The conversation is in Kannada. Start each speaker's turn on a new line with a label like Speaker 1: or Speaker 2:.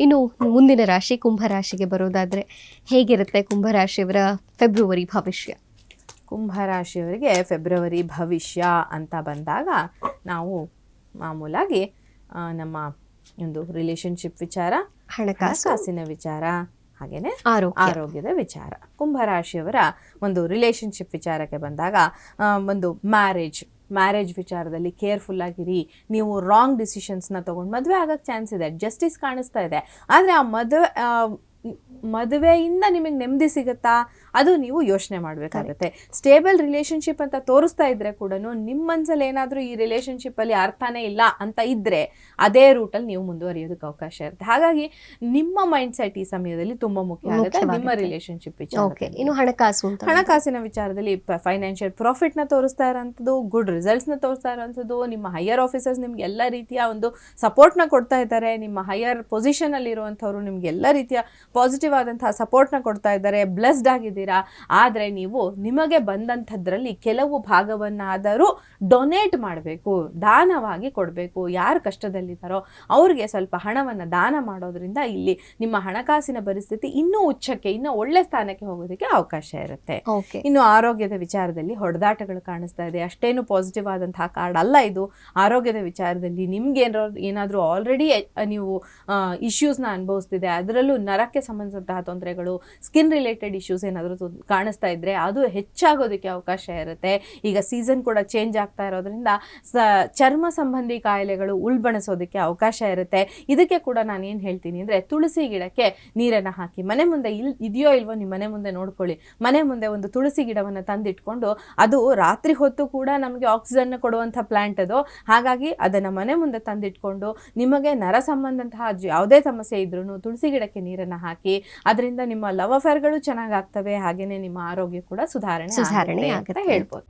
Speaker 1: ಇನ್ನು ಮುಂದಿನ ರಾಶಿ ಕುಂಭರಾಶಿಗೆ ಬರೋದಾದರೆ ಹೇಗಿರುತ್ತೆ ಕುಂಭರಾಶಿಯವರ ಫೆಬ್ರವರಿ ಭವಿಷ್ಯ?
Speaker 2: ಕುಂಭರಾಶಿಯವರಿಗೆ ಫೆಬ್ರವರಿ ಭವಿಷ್ಯ ಅಂತ ಬಂದಾಗ ನಾವು ಮಾಮೂಲಾಗಿ ನಮ್ಮ ಒಂದು ರಿಲೇಶನ್ಶಿಪ್ ವಿಚಾರ, ಹಣಕಾಸಿನ ವಿಚಾರ, ಹಾಗೆಯೇ ಆರೋಗ್ಯದ ವಿಚಾರ. ಕುಂಭರಾಶಿಯವರ ಒಂದು ರಿಲೇಶನ್ಶಿಪ್ ವಿಚಾರಕ್ಕೆ ಬಂದಾಗ ಒಂದು ಮ್ಯಾರೇಜ್ ವಿಚಾರದಲ್ಲಿ ಕೇರ್ಫುಲ್ ಆಗಿರಿ. ನೀವು ರಾಂಗ್ ಡಿಸಿಷನ್ಸ್ನ ತೊಗೊಂಡು ಮದುವೆ ಆಗೋಕ್ಕೆ ಚಾನ್ಸ್ ಇದೆ, ಜಸ್ಟಿಸ್ ಕಾಣಿಸ್ತಾ ಇದೆ. ಆದರೆ ಆ ಮದುವೆಯಿಂದ ನಿಮಗೆ ನೆಮ್ಮದಿ ಸಿಗುತ್ತಾ ಅದು ನೀವು ಯೋಚನೆ ಮಾಡಬೇಕಾಗುತ್ತೆ. ಸ್ಟೇಬಲ್ ರಿಲೇಶನ್ಶಿಪ್ ಅಂತ ತೋರಿಸ್ತಾ ಇದ್ರೆ ಕೂಡ ನಿಮ್ಮ ಮನಸ್ಸಲ್ಲಿ ಏನಾದರೂ ಈ ರಿಲೇಶನ್ಶಿಪ್ಪಲ್ಲಿ ಅರ್ಥನೇ ಇಲ್ಲ ಅಂತ ಇದ್ದರೆ ಅದೇ ರೂಟಲ್ಲಿ ನೀವು ಮುಂದುವರಿಯೋದಕ್ಕೆ ಅವಕಾಶ ಇರುತ್ತೆ. ಹಾಗಾಗಿ ನಿಮ್ಮ ಮೈಂಡ್ ಸೆಟ್ ಈ ಸಮಯದಲ್ಲಿ ತುಂಬ ಮುಖ್ಯ ಆಗುತ್ತೆ ನಿಮ್ಮ ರಿಲೇಶನ್ಶಿಪ್ ವಿಚಾರ.
Speaker 1: ಇನ್ನು
Speaker 2: ಹಣಕಾಸಿನ ವಿಚಾರದಲ್ಲಿ ಫೈನಾನ್ಷಿಯಲ್ ಪ್ರಾಫಿಟ್ನ ತೋರಿಸ್ತಾ ಇರೋಂಥದ್ದು, ಗುಡ್ ರಿಸಲ್ಟ್ಸ್ನ ತೋರಿಸ್ತಾ ಇರೋಂಥದ್ದು, ನಿಮ್ಮ ಹೈಯರ್ ಆಫೀಸರ್ಸ್ ನಿಮ್ಗೆ ಎಲ್ಲ ರೀತಿಯ ಒಂದು ಸಪೋರ್ಟ್ನ ಕೊಡ್ತಾ ಇದ್ದಾರೆ. ನಿಮ್ಮ ಹೈಯರ್ ಪೊಸಿಷನಲ್ಲಿ ಇರುವಂಥವ್ರು ನಿಮ್ಗೆ ಎಲ್ಲ ರೀತಿಯ ಪಾಸಿಟಿವ್ ಆದಂತಹ ಸಪೋರ್ಟ್ನ ಕೊಡ್ತಾ ಇದ್ದಾರೆ. ಬ್ಲೆಸ್ಡ್ ಆಗಿದ್ದೀರಾ. ಆದರೆ ನೀವು ನಿಮಗೆ ಬಂದಂಥದ್ರಲ್ಲಿ ಕೆಲವು ಭಾಗವನ್ನಾದರೂ ಡೊನೇಟ್ ಮಾಡಬೇಕು, ದಾನವಾಗಿ ಕೊಡಬೇಕು. ಯಾರು ಕಷ್ಟದಲ್ಲಿದ್ದಾರೋ ಅವ್ರಿಗೆ ಸ್ವಲ್ಪ ಹಣವನ್ನು ದಾನ ಮಾಡೋದ್ರಿಂದ ಇಲ್ಲಿ ನಿಮ್ಮ ಹಣಕಾಸಿನ ಪರಿಸ್ಥಿತಿ ಇನ್ನೂ ಉಚ್ಚಕ್ಕೆ, ಇನ್ನೂ ಒಳ್ಳೆ ಸ್ಥಾನಕ್ಕೆ ಹೋಗೋದಕ್ಕೆ ಅವಕಾಶ ಇರುತ್ತೆ. ಇನ್ನು ಆರೋಗ್ಯದ ವಿಚಾರದಲ್ಲಿ ಹೊಡೆದಾಟಗಳು ಕಾಣಿಸ್ತಾ ಇದೆ. ಅಷ್ಟೇನು ಪಾಸಿಟಿವ್ ಆದಂತಹ ಕಾರ್ಡ್ ಅಲ್ಲ ಇದು. ಆರೋಗ್ಯದ ವಿಚಾರದಲ್ಲಿ ನಿಮ್ಗೆ ಏನಾದರೂ ಆಲ್ರೆಡಿ ನೀವು ಇಶ್ಯೂಸ್ನ ಅನುಭವಿಸ್ತಿದೆ, ಅದರಲ್ಲೂ ನರಕ್ಕೆ ಸಂಬಂಧಿಸಿದಂತಹ ತೊಂದರೆಗಳು, ಸ್ಕಿನ್ ರಿಲೇಟೆಡ್ ಇಶ್ಯೂಸ್ ಏನಾದರೂ ಕಾಣಿಸ್ತಾ ಇದ್ರೆ ಅದು ಹೆಚ್ಚಾಗೋದಕ್ಕೆ ಅವಕಾಶ ಇರುತ್ತೆ. ಈಗ ಸೀಸನ್ ಕೂಡ ಚೇಂಜ್ ಆಗ್ತಾ ಇರೋದ್ರಿಂದ ಚರ್ಮ ಸಂಬಂಧಿ ಕಾಯಿಲೆಗಳು ಉಲ್ಬಣಿಸೋದಕ್ಕೆ ಅವಕಾಶ ಇರುತ್ತೆ. ಇದಕ್ಕೆ ಕೂಡ ನಾನು ಏನು ಹೇಳ್ತೀನಿ ಅಂದರೆ ತುಳಸಿ ಗಿಡಕ್ಕೆ ನೀರನ್ನು ಹಾಕಿ, ಮನೆ ಮುಂದೆ ಇದೆಯೋ ಇಲ್ವೋ ನಿಮ್ಮ ಮನೆ ಮುಂದೆ ನೋಡ್ಕೊಳ್ಳಿ. ಮನೆ ಮುಂದೆ ಒಂದು ತುಳಸಿ ಗಿಡವನ್ನು ತಂದಿಟ್ಕೊಂಡು, ಅದು ರಾತ್ರಿ ಹೊತ್ತು ಕೂಡ ನಮಗೆ ಆಕ್ಸಿಜನ್ ಕೊಡುವಂಥ ಪ್ಲಾಂಟ್ ಅದು. ಹಾಗಾಗಿ ಅದನ್ನು ಮನೆ ಮುಂದೆ ತಂದಿಟ್ಕೊಂಡು ನಿಮಗೆ ನರ ಸಂಬಂಧಂತಹ ಯಾವುದೇ ಸಮಸ್ಯೆ ಇದ್ರೂ ತುಳಸಿ ಗಿಡಕ್ಕೆ ನೀರನ್ನು ಹಾಕಿ. ಅದರಿಂದ ನಿಮ್ಮ ಲವ್ ಅಫೇರ್ಗಳು ಚೆನ್ನಾಗಿ ಆಗ್ತವೆ, ಹಾಗೇನೆ ನಿಮ್ಮ ಆರೋಗ್ಯ ಕೂಡ ಸುಧಾರಣೆ ಆಗುತ್ತೆ ಹೇಳ್ಬೋದು.